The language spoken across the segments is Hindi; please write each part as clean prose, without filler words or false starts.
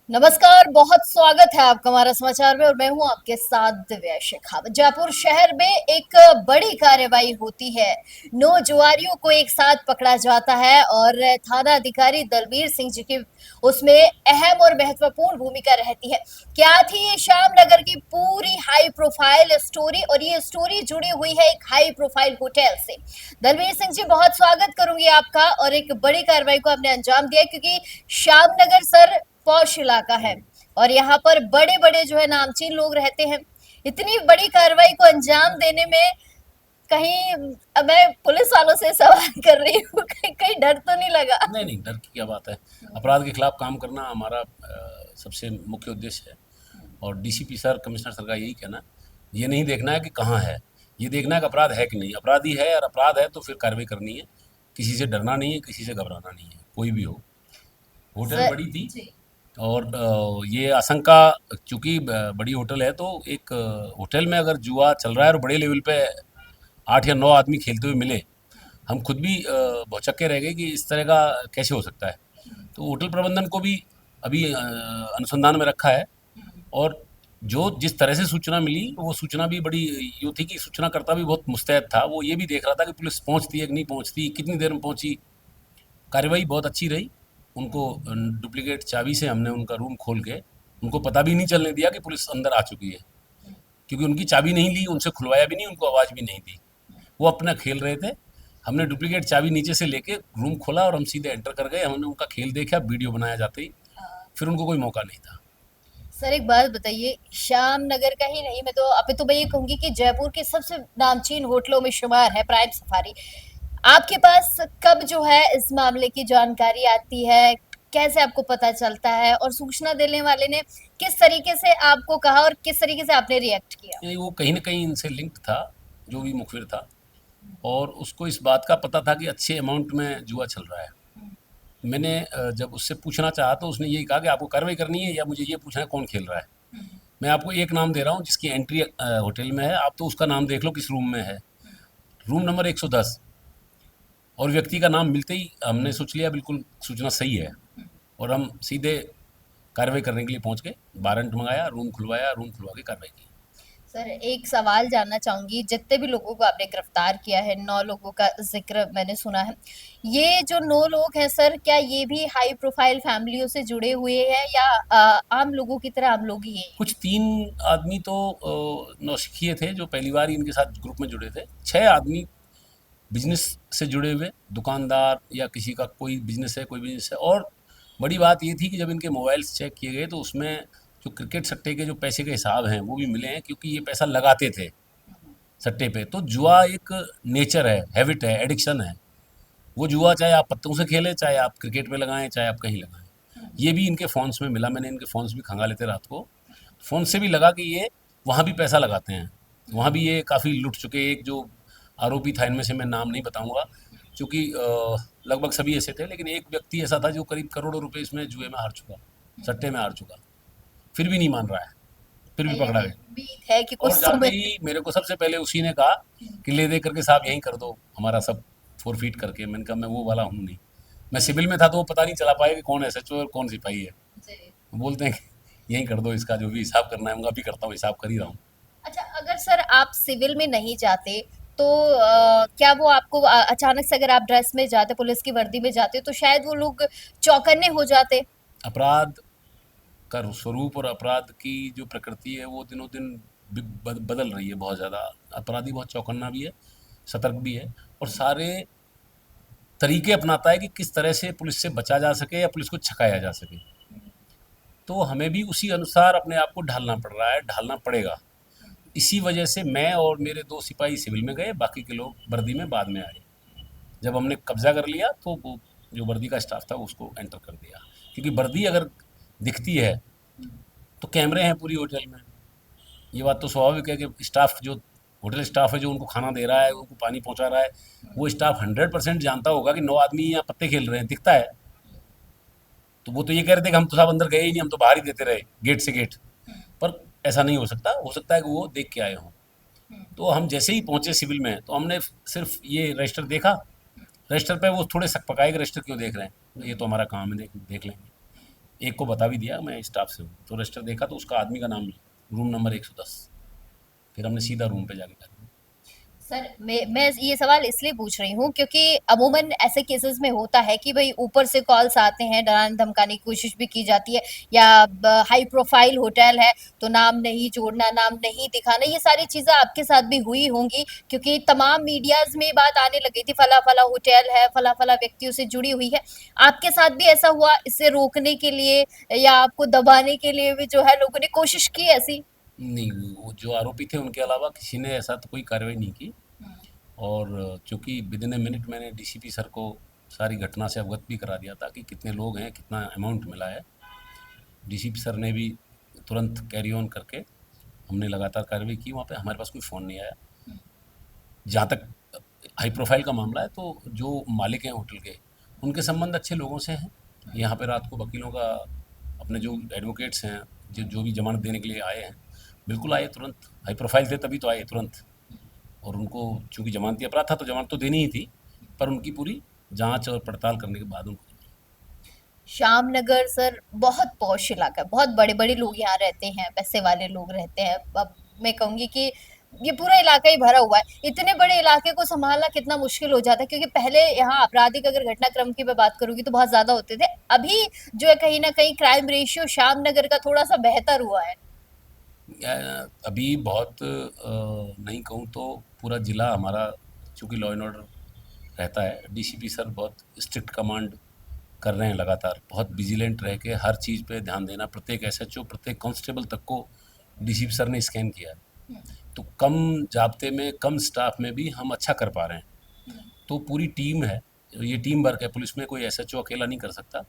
नमस्कार, बहुत स्वागत है आपका हमारा समाचार में और मैं हूं आपके साथ दिव्या शेखावत। जयपुर शहर में एक बड़ी कार्रवाई होती है। 9 जुआरियों को एक साथ पकड़ा जाता है और थाना अधिकारी दलबीर सिंह जी की उसमें अहम और महत्वपूर्ण भूमिका रहती है। क्या थी ये श्यामनगर की पूरी हाई प्रोफाइल स्टोरी, और ये स्टोरी जुड़ी हुई है एक हाई प्रोफाइल होटल से। दलबीर सिंह जी, बहुत स्वागत करूंगी आपका। और एक बड़ी कार्रवाई को आपने अंजाम दिया, क्योंकि श्यामनगर सर पॉश इलाका है और यहाँ पर बड़े बड़े जो है नामचीन लोग रहते हैं। इतनी बड़ी कार्रवाई को अंजाम देने में कहीं, अब मैं पुलिस वालों से सवाल कर रही हूँ, कहीं कहीं डर तो नहीं लगा? नहीं नहीं, डर की क्या बात है। अपराध के खिलाफ काम करना हमारा सबसे मुख्य उद्देश्य है। और डीसीपी सर, कमिश्नर सर का यही कहना है, ये नहीं देखना है कि कहाँ है, ये देखना है कि अपराध है कि नहीं। अपराधी है और अपराध है तो फिर कार्रवाई करनी है। किसी से डरना नहीं है, किसी से घबराना नहीं है, कोई भी हो। होटल सर बड़ी थी जी। और ये आशंका, चूंकि बड़ी होटल है तो एक होटल में अगर जुआ चल रहा है और बड़े लेवल पे 8 या 9 आदमी खेलते हुए मिले, हम खुद भी भौचक्के रह गए कि इस तरह का कैसे हो सकता है। तो होटल प्रबंधन को भी अभी अनुसंधान में रखा है। और जो जिस तरह से सूचना मिली, वो सूचना भी बड़ी यूँ थी कि सूचनाकर्ता भी बहुत मुस्तैद था। वो ये भी देख रहा था कि पुलिस पहुंचती है कि नहीं पहुंचती, कितनी देर में पहुंची। कार्रवाई बहुत अच्छी रही। उनको डुप्लीकेट चाबी से हमने उनका रूम खोल के उनको पता भी नहीं चलने दिया कि पुलिस अंदर आ चुकी है, क्योंकि उनकी चाबी नहीं ली, उनसे खुलवाया भी नहीं, उनको आवाज़ भी नहीं दी। वो अपना खेल रहे थे। हमने डुप्लीकेट चाबी नीचे से लेके रूम खोला और हम सीधे एंटर कर गए। हमने उनका खेल देखा, वीडियो बनाया जाते ही। फिर उनको कोई मौका नहीं था। सर, एक बात बताइए, श्याम नगर का ही नहीं, मैं तो अभी तो मैं ये कहूंगी कि जयपुर के सबसे नामचीन होटलों में शुमार है प्राइम सफारी। आपके पास कब जो है इस मामले की जानकारी आती है? कैसे आपको पता चलता है? और सूचना देने वाले ने किस तरीके से आपको कहा और किस तरीके से आपने रिएक्ट किया? ये वो कहीं ना कहीं इनसे लिंक था, जो भी मुखबिर था। और उसको इस बात का पता था कि अच्छे अमाउंट में जुआ चल रहा है। मैंने जब उससे पूछना चाहा तो उसने यही कहा कि आपको कार्रवाई करनी है या मुझे ये पूछना है कौन खेल रहा है। मैं आपको एक नाम दे रहा हूँ जिसकी एंट्री होटल में है, आप तो उसका नाम देख लो किस रूम में है। Room number 110। और व्यक्ति का नाम मिलते ही हमने सोच लिया बिल्कुल सूचना सही है। और हम सीधे कार्रवाई करने के लिए पहुंच गए। वारंट मंगाया, रूम खुलवाया, रूम खुलवा के कार्रवाई की। सर, एक सवाल जानना चाहूंगी। जितने भी लोगों को आपने गिरफ्तार किया है, 9 लोगों का जिक्र मैंने सुना है। ये जो 9 लोग हैं सर, क्या ये भी हाई प्रोफाइल फैमिलियों से जुड़े हुए हैं या आम लोगों की तरह आम लोग ही हैं ये? कुछ 3 आदमी तो नौसिखिए थे जो पहली बार ही इनके साथ ग्रुप में जुड़े थे। 6 आदमी बिजनेस से जुड़े हुए, दुकानदार या किसी का कोई बिजनेस है, कोई बिजनेस है। और बड़ी बात ये थी कि जब इनके मोबाइल्स चेक किए गए तो उसमें जो क्रिकेट सट्टे के जो पैसे के हिसाब हैं वो भी मिले हैं, क्योंकि ये पैसा लगाते थे सट्टे पे। तो जुआ एक नेचर है, हैबिट है, एडिक्शन है। वो जुआ चाहे आप पत्तों से खेलें, चाहे आप क्रिकेट पे लगाएं, चाहे आप कहीं लगाएं। ये भी इनके फ़ोन्स में मिला। मैंने इनके फ़ोन्स भी खंगाले थे रात को। फ़ोन से भी लगा कि ये वहाँ भी पैसा लगाते हैं। वहाँ भी ये काफ़ी लुट चुके। एक जो आरोपी था, इनमें से मैं नाम नहीं बताऊंगा क्योंकि लगभग सभी ऐसे थे, लेकिन एक व्यक्ति ऐसा था जो करीब करोड़ों रुपए इसमें जुए में हार चुका, सट्टे में हार चुका। फिर भी नहीं मान रहा है, फिर भी पकड़ा यानी गया। उम्मीद है कि कुछ और जाते समय। ही मेरे को सबसे पहले उसी ने कहा कि ले दे करके साहब यहीं कर दो हमारा सब फोरफीट करके। मैंने कहा मैं वो वाला हूँ नहीं। मैं सिविल में था तो वो पता नहीं चला पाया कि कौन एसएचओ और कौन सिपाही है। जी। बोलते हैं कि यहीं कर दो, इसका जो भी हिसाब करना है मैं अभी करता हूँ, हिसाब कर ही रहा हूँ। अच्छा, अगर सर आप सिविल में नहीं जाते तो क्या वो आपको अचानक से, अगर आप ड्रेस में जाते, पुलिस की वर्दी में जाते, तो शायद वो लोग चौकन्ने हो जाते? अपराध का स्वरूप और अपराध की जो प्रकृति है वो दिनों दिन बदल रही है बहुत ज़्यादा। अपराधी बहुत चौकन्ना भी है, सतर्क भी है, और सारे तरीके अपनाता है कि किस तरह से पुलिस से बचा जा सके या पुलिस को छकाया जा सके। तो हमें भी उसी अनुसार अपने आप को ढालना पड़ रहा है, ढालना पड़ेगा। इसी वजह से मैं और मेरे 2 सिपाही सिविल में गए, बाकी के लोग वर्दी में बाद में आए। जब हमने कब्जा कर लिया तो वो जो वर्दी का स्टाफ था उसको एंटर कर दिया, क्योंकि वर्दी अगर दिखती है तो कैमरे हैं पूरी होटल में। ये बात तो स्वाभाविक है कि स्टाफ जो होटल स्टाफ है, जो उनको खाना दे रहा है, उनको पानी पहुंचा रहा है, वो स्टाफ 100% जानता होगा कि 9 आदमी यहाँ पत्ते खेल रहे हैं, दिखता है। तो वो तो ये कह रहे थे कि हम तो साहब अंदर गए ही नहीं, हम तो बाहर ही देते रहे गेट से गेट। पर ऐसा नहीं हो सकता है कि वो देख के आए हों। तो हम जैसे ही पहुंचे सिविल में तो हमने सिर्फ ये रजिस्टर देखा। रजिस्टर पे वो थोड़े सक पकाए कि रजिस्टर क्यों देख रहे हैं, तो ये तो हमारा काम है, देख देख लेंगे। एक को बता भी दिया मैं स्टाफ से हूँ, तो रजिस्टर देखा तो उसका आदमी का नाम लिया, रूम नंबर 110। फिर हमने सीधा रूम पे जाके कहा। सर मैं ये सवाल इसलिए पूछ रही हूँ क्योंकि अमूमन ऐसे केसेस में होता है कि भाई ऊपर से कॉल्स आते हैं, डराने धमकाने की कोशिश भी की जाती है, या हाई प्रोफाइल होटल है तो नाम नहीं जोड़ना, नाम नहीं दिखाना, ये सारी चीजें आपके साथ भी हुई होंगी क्योंकि तमाम मीडियाज में बात आने लगी थी फला फला होटल है, फला फला व्यक्तियों से जुड़ी हुई है। आपके साथ भी ऐसा हुआ? इसे रोकने के लिए या आपको दबाने के लिए भी जो है लोगों ने कोशिश की ऐसी? नहीं, वो जो आरोपी थे उनके अलावा किसी ने ऐसा तो कोई कार्रवाई नहीं की। और चूंकि विद इन ए मिनट मैंने डीसीपी सर को सारी घटना से अवगत भी करा दिया था कि कितने लोग हैं, कितना अमाउंट मिला है। डीसीपी सर ने भी तुरंत कैरी ऑन करके हमने लगातार कार्रवाई की। वहाँ पे हमारे पास कोई फ़ोन नहीं आया। जहाँ तक हाई प्रोफाइल का मामला है, तो जो मालिक हैं होटल के, उनके संबंध अच्छे लोगों से हैं। यहाँ पे रात को वकीलों का, अपने जो एडवोकेट्स हैं, जो जो भी जमानत देने के लिए आए हैं, बिल्कुल आए तुरंत। हाई प्रोफाइल थे तभी तो आए तुरंत। और उनको चूंकि जमानती अपराध था तो जमानत तो देनी ही थी, पर उनकी पूरी जांच और पड़ताल करने के बाद उनको। श्यामनगर सर बहुत पॉश इलाका है, बहुत बड़े बड़े लोग यहाँ रहते हैं, पैसे वाले लोग रहते हैं। अब मैं कहूंगी कि ये पूरा इलाका ही भरा हुआ है। इतने बड़े इलाके को संभालना कितना मुश्किल हो जाता है क्योंकि पहले यहाँ आपराधिक अगर घटनाक्रम की मैं बात करूंगी तो बहुत ज्यादा होते थे। अभी जो है कहीं ना कहीं क्राइम रेशियो श्यामनगर का थोड़ा सा बेहतर हुआ है। अभी बहुत नहीं कहूँ तो पूरा ज़िला हमारा, चूँकि लॉ एंड ऑर्डर रहता है, डीसीपी सर बहुत स्ट्रिक्ट कमांड कर रहे हैं लगातार। बहुत विजिलेंट रह के हर चीज़ पे ध्यान देना। प्रत्येक एसएचओ, प्रत्येक कांस्टेबल तक को डीसीपी सर ने स्कैन किया है। तो कम जाब्ते में, कम स्टाफ में भी हम अच्छा कर पा रहे हैं। तो पूरी टीम है, ये टीम वर्क है। पुलिस में कोई एसएचओ अकेला नहीं कर सकता।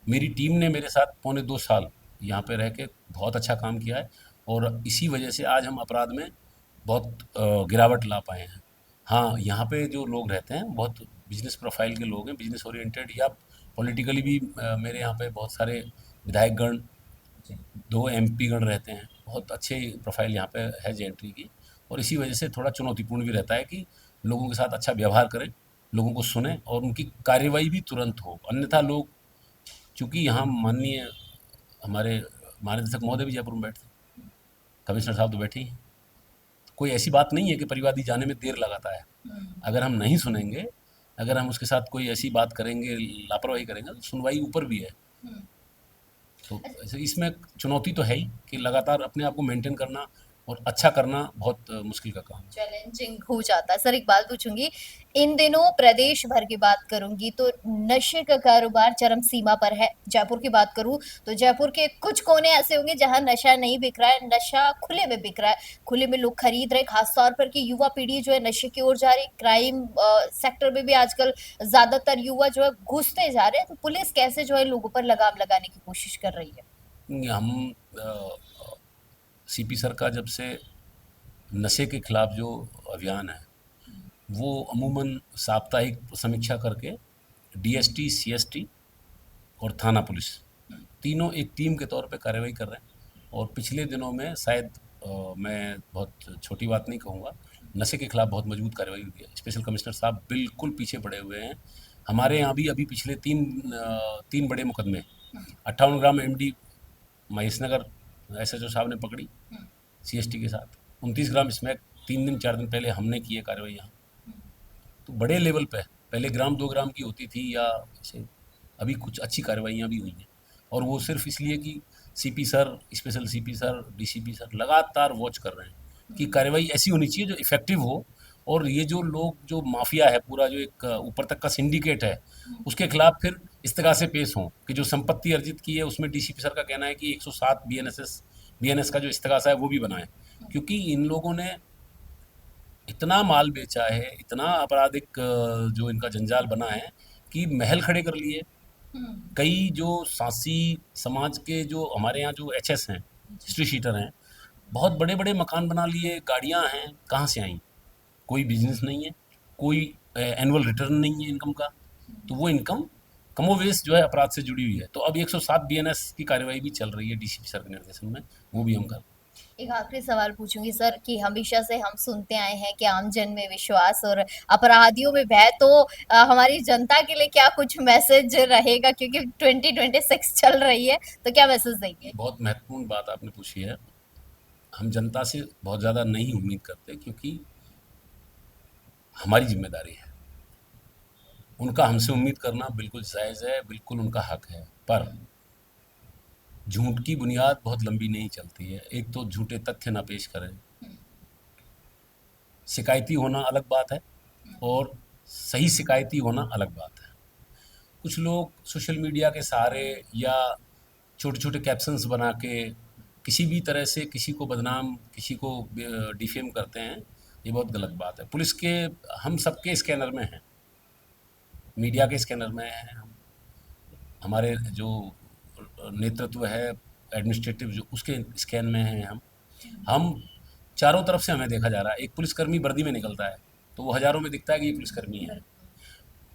मेरी टीम ने मेरे साथ पौने 2 साल यहाँ पे रह के बहुत अच्छा काम किया है, और इसी वजह से आज हम अपराध में बहुत गिरावट ला पाए हैं। हाँ, यहाँ पे जो लोग रहते हैं बहुत बिजनेस प्रोफाइल के लोग हैं, बिजनेस ओरिएंटेड, या पॉलिटिकली भी मेरे यहाँ पे बहुत सारे विधायकगण, 2 एमपी गण रहते हैं। बहुत अच्छे प्रोफाइल यहाँ पे है जेएंट्री की। और इसी वजह से थोड़ा चुनौतीपूर्ण भी रहता है कि लोगों के साथ अच्छा व्यवहार करें, लोगों को सुने और उनकी कार्रवाई भी तुरंत हो। अन्यथा लोग, चूंकि यहाँ माननीय हमारे महानिदेशक महोदय भी जयपुर में बैठते हैं, कमिश्नर साहब तो बैठे ही हैं। कोई ऐसी बात नहीं है कि परिवादी जाने में देर लगाता है। अगर हम नहीं सुनेंगे, अगर हम उसके साथ कोई ऐसी बात करेंगे, लापरवाही करेंगे, तो सुनवाई ऊपर भी है। तो इसमें चुनौती तो है ही कि लगातार अपने आप को मेंटेन करना और अच्छा करना बहुत मुश्किल का काम है। चैलेंजिंग हो जाता है। सर एक बात पूछूंगी, इन दिनों प्रदेश भर की बात करूंगी तो नशे का कारोबार चरम सीमा पर है। जयपुर की बात करूं तो जयपुर के कुछ कोने ऐसे होंगे जहां नशा नहीं बिक रहा है, नशा खुले में बिक रहा है, खुले में लोग खरीद रहे हैं। खासतौर पर कि युवा पीढ़ी जो है नशे की ओर जा रही, क्राइम सेक्टर में भी आजकल ज्यादातर युवा जो है घुसते जा रहे हैं। तो पुलिस कैसे जो है लोगों पर लगाम लगाने की कोशिश कर रही है? हम सीपी सर का जब से नशे के खिलाफ जो अभियान है, वो अमूमन साप्ताहिक समीक्षा करके डीएसटी, सीएसटी और थाना पुलिस तीनों एक टीम के तौर पे कार्रवाई कर रहे हैं। और पिछले दिनों में शायद, मैं बहुत छोटी बात नहीं कहूँगा, नशे के खिलाफ बहुत मजबूत कार्रवाई हुई है। स्पेशल कमिश्नर साहब बिल्कुल पीछे पड़े हुए हैं। हमारे यहाँ भी अभी पिछले तीन बड़े मुकदमे, 58 ग्राम एमडी महेशनगर एसएचओ साहब ने पकड़ी सीएसटी के साथ, 29 ग्राम स्मैक 3 दिन 4 दिन पहले हमने की है कार्रवाई यहाँ। तो बड़े लेवल पे, पहले ग्राम 2 ग्राम की होती थी या ऐसे, अभी कुछ अच्छी कार्रवाइयाँ भी हुई हैं। और वो सिर्फ इसलिए कि CP sir, special CP sir, DCP sir लगातार वॉच कर रहे हैं कि कार्रवाई ऐसी होनी चाहिए जो इफेक्टिव हो। और ये जो लोग, जो माफिया है पूरा, जो एक ऊपर तक का सिंडिकेट है, उसके खिलाफ फिर इस तरह से पेश हों कि जो संपत्ति अर्जित की है उसमें डीसीपी सर का कहना है कि 107 बीएनएस का जो इस्तेगासा है वो भी बनाए। क्योंकि इन लोगों ने इतना माल बेचा है, इतना आपराधिक जो इनका जंजाल बना है कि महल खड़े कर लिए। कई जो सासी समाज के जो हमारे यहाँ जो एचएस हैं, हिस्ट्री शीटर हैं, बहुत बड़े बड़े मकान बना लिए, गाड़ियाँ हैं। कहाँ से आई? कोई बिजनेस नहीं है, कोई एनुअल रिटर्न नहीं है इनकम का। तो वो इनकम कमोवेश जो है अपराध से जुड़ी हुई है। तो अब 107 बीएनएस की कार्रवाई भी चल रही है डीसीपी सर के निर्देशन में, वो भी हम कर। एक आखिरी सवाल पूछूंगी सर कि हमेशा से हम सुनते आए हैं कि आमजन में विश्वास और अपराधियों में भय, तो हमारी जनता के लिए क्या कुछ मैसेज रहेगा, क्योंकि 2026 चल रही है, तो क्या मैसेज देंगे? बहुत महत्वपूर्ण बात आपने पूछी है। हम जनता से बहुत ज़्यादा नहीं उम्मीद करते, क्योंकि हमारी जिम्मेदारी है। उनका हमसे उम्मीद करना बिल्कुल जायज़ है, बिल्कुल उनका हक है। पर झूठ की बुनियाद बहुत लंबी नहीं चलती है। एक तो झूठे तथ्य ना पेश करें, शिकायती होना अलग बात है और सही शिकायती होना अलग बात है। कुछ लोग सोशल मीडिया के सहारे या छोटे-छोटे कैप्शंस बना के किसी भी तरह से किसी को बदनाम, किसी को डिफेम करते हैं, ये बहुत गलत बात है। पुलिस के हम सबके स्कैनर में हैं, मीडिया के स्कैनर में हैं हम, हमारे जो नेतृत्व है, एडमिनिस्ट्रेटिव जो उसके स्कैन में हैं हम चारों तरफ से हमें देखा जा रहा है। एक पुलिसकर्मी वर्दी में निकलता है, तो वो हज़ारों में दिखता है कि ये पुलिसकर्मी है।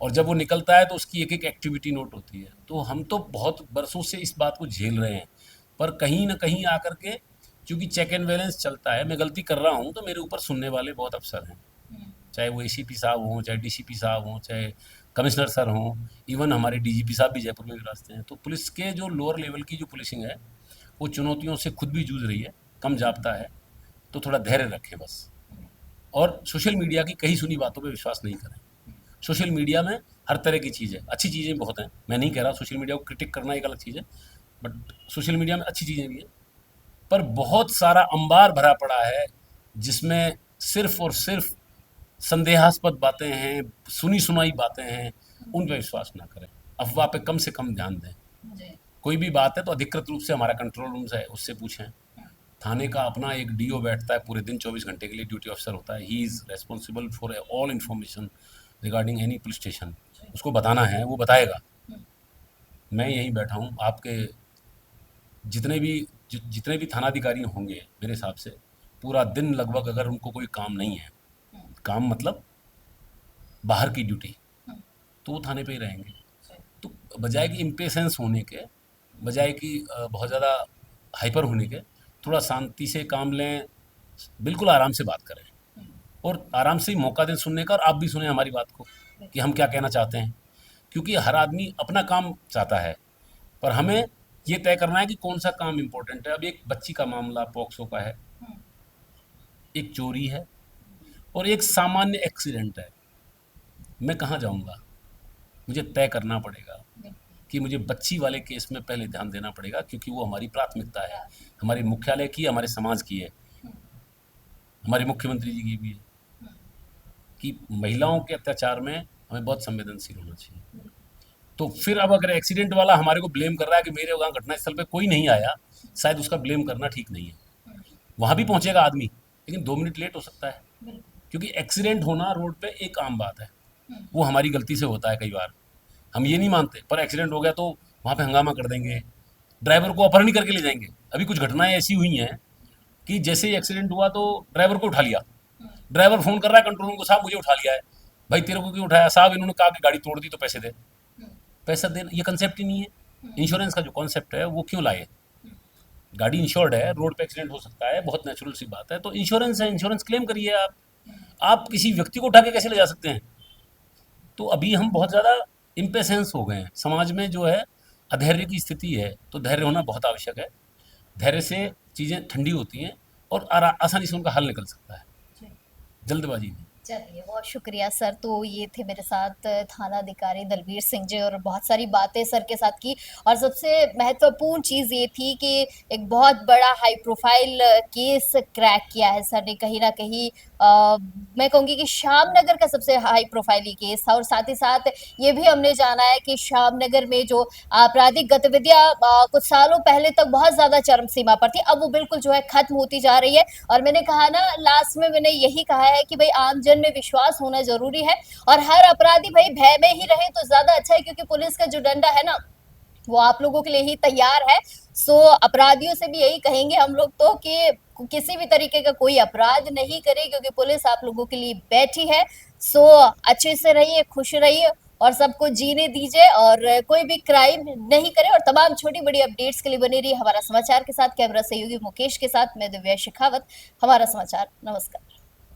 और जब वो निकलता है तो उसकी एक-एक एक्टिविटी नोट होती है। तो हम तो बहुत बरसों से इस बात को झेल रहे हैं, पर कहीं न कहीं आकर के चूँकि चेक एंड बैलेंस चलता है, मैं गलती कर रहा हूँ तो मेरे ऊपर सुनने वाले बहुत अफ़सर हैं। चाहे वो एसीपी साहब हों, चाहे डीसीपी साहब हों, चाहे कमिश्नर सर हों, इवन हमारे डीजीपी साहब भी जयपुर में विराजते हैं। तो पुलिस के जो लोअर लेवल की जो पुलिसिंग है, वो चुनौतियों से खुद भी जूझ रही है, कम जाप्ता है, तो थोड़ा धैर्य रखें बस। और सोशल मीडिया की कही सुनी बातों पे विश्वास नहीं करें। सोशल मीडिया में हर तरह की चीज़ है, अच्छी चीज़ें बहुत हैं, मैं नहीं कह रहा सोशल मीडिया को क्रिटिक करना एक अलग चीज़ है, बट सोशल मीडिया में अच्छी चीज़ें भी हैं। पर बहुत सारा अंबार भरा पड़ा है, जिसमें सिर्फ़ और सिर्फ़ संदेहास्पद बातें हैं, सुनी सुनाई बातें हैं, उन पे विश्वास ना करें। अफ़वाह पे कम से कम ध्यान दें। जी। कोई भी बात है तो अधिकृत रूप से हमारा कंट्रोल रूम है, उससे पूछें। थाने का अपना एक डीओ बैठता है, पूरे दिन 24 घंटे के लिए ड्यूटी ऑफिसर होता है। He is responsible for all information regarding any police station. उसको बताना है, वो बताएगा। मैं यहीं बैठा हूँ, आपके जितने भी जितने भी थानाधिकारी होंगे, मेरे हिसाब से पूरा दिन लगभग, अगर उनको कोई काम नहीं है, काम मतलब बाहर की ड्यूटी, तो वो थाने पे ही रहेंगे। तो बजाय कि इम्पेशेंस होने के, बजाय कि बहुत ज़्यादा हाइपर होने के, थोड़ा शांति से काम लें, बिल्कुल आराम से बात करें और आराम से ही मौका दें सुनने का, और आप भी सुने हमारी बात को कि हम क्या कहना चाहते हैं। क्योंकि हर आदमी अपना काम चाहता है, पर हमें ये तय करना है कि कौन सा काम इम्पोर्टेंट है। अब एक बच्ची का मामला पॉक्सो का है, एक चोरी है और एक सामान्य एक्सीडेंट है। मैं कहाँ जाऊँगा? मुझे तय करना पड़ेगा कि मुझे बच्ची वाले केस में पहले ध्यान देना पड़ेगा, क्योंकि वो हमारी प्राथमिकता है, हमारे मुख्यालय की, हमारे समाज की है, हमारे मुख्यमंत्री जी की भी है, कि महिलाओं के अत्याचार में हमें बहुत संवेदनशील होना चाहिए। तो फिर अब अगर एक्सीडेंट वाला हमारे को ब्लेम कर रहा है कि मेरे वहाँ घटनास्थल पे कोई नहीं आया, शायद उसका ब्लेम करना ठीक नहीं है। वहाँ भी पहुँचेगा आदमी, लेकिन 2 मिनट लेट हो सकता है, क्योंकि एक्सीडेंट होना रोड पे एक आम बात है। वो हमारी गलती से होता है कई बार, हम ये नहीं मानते, पर एक्सीडेंट हो गया तो वहाँ पे हंगामा कर देंगे, ड्राइवर को अपहरण ही करके ले जाएंगे। अभी कुछ घटनाएं ऐसी हुई हैं कि जैसे ही एक्सीडेंट हुआ तो ड्राइवर को उठा लिया, ड्राइवर फोन कर रहा है कंट्रोल रूम को, साहब मुझे उठा लिया है। भाई तेरे को क्यों उठाया? साहब इन्होंने कहा कि गाड़ी तोड़ दी तो पैसे दे। पैसा देना ये कंसेप्ट ही नहीं है। इंश्योरेंस का जो कॉन्सेप्ट है वो क्यों लाए? गाड़ी इंश्योर्ड है, रोड पे एक्सीडेंट हो सकता है, बहुत नेचुरल सी बात है, तो इंश्योरेंस है, इंश्योरेंस क्लेम करिए आप किसी व्यक्ति को उठा के कैसे ले जा सकते हैं? तो अभी हम बहुत ज़्यादा इम्पेशेंस हो गए हैं, समाज में जो है अधैर्य की स्थिति है, तो धैर्य होना बहुत आवश्यक है। धैर्य से चीज़ें ठंडी होती हैं और आसानी से उनका हल निकल सकता है, जल्दबाजी में। चलिए, बहुत शुक्रिया सर। तो ये थे मेरे साथ थाना अधिकारी दलबीर सिंह जी, और बहुत सारी बातें सर के साथ की, और सबसे महत्वपूर्ण चीज़ ये थी कि एक बहुत बड़ा हाई प्रोफाइल केस क्रैक किया है सर ने, कहीं ना कहीं मैं कहूँगी कि श्यामनगर का सबसे हाई प्रोफाइल ये केस था। और साथ ही साथ ये भी हमने जाना है कि श्यामनगर में जो आपराधिक गतिविधियां कुछ सालों पहले तक बहुत ज्यादा चरम सीमा पर थी, अब वो बिल्कुल जो है खत्म होती जा रही है। और मैंने कहा ना, लास्ट में मैंने यही कहा है कि भाई आमजन में विश्वास होना जरूरी है, और हर अपराधी भाई भय में ही रहे तो ज्यादा अच्छा है, क्योंकि पुलिस का जो डंडा है ना, वो आप लोगों के लिए ही तैयार है। सो अपराधियों से भी यही कहेंगे हम लोग तो कि किसी भी तरीके का कोई अपराध नहीं करे, क्योंकि पुलिस आप लोगों के लिए बैठी है। सो अच्छे से रहिए, खुश रहिए, और सबको जीने दीजिए और कोई भी क्राइम नहीं करे। और तमाम छोटी बड़ी अपडेट्स के लिए बने रहिए हमारा समाचार के साथ। कैमरा सहयोगी मुकेश के साथ मैं दिव्या शेखावत, हमारा समाचार। नमस्कार।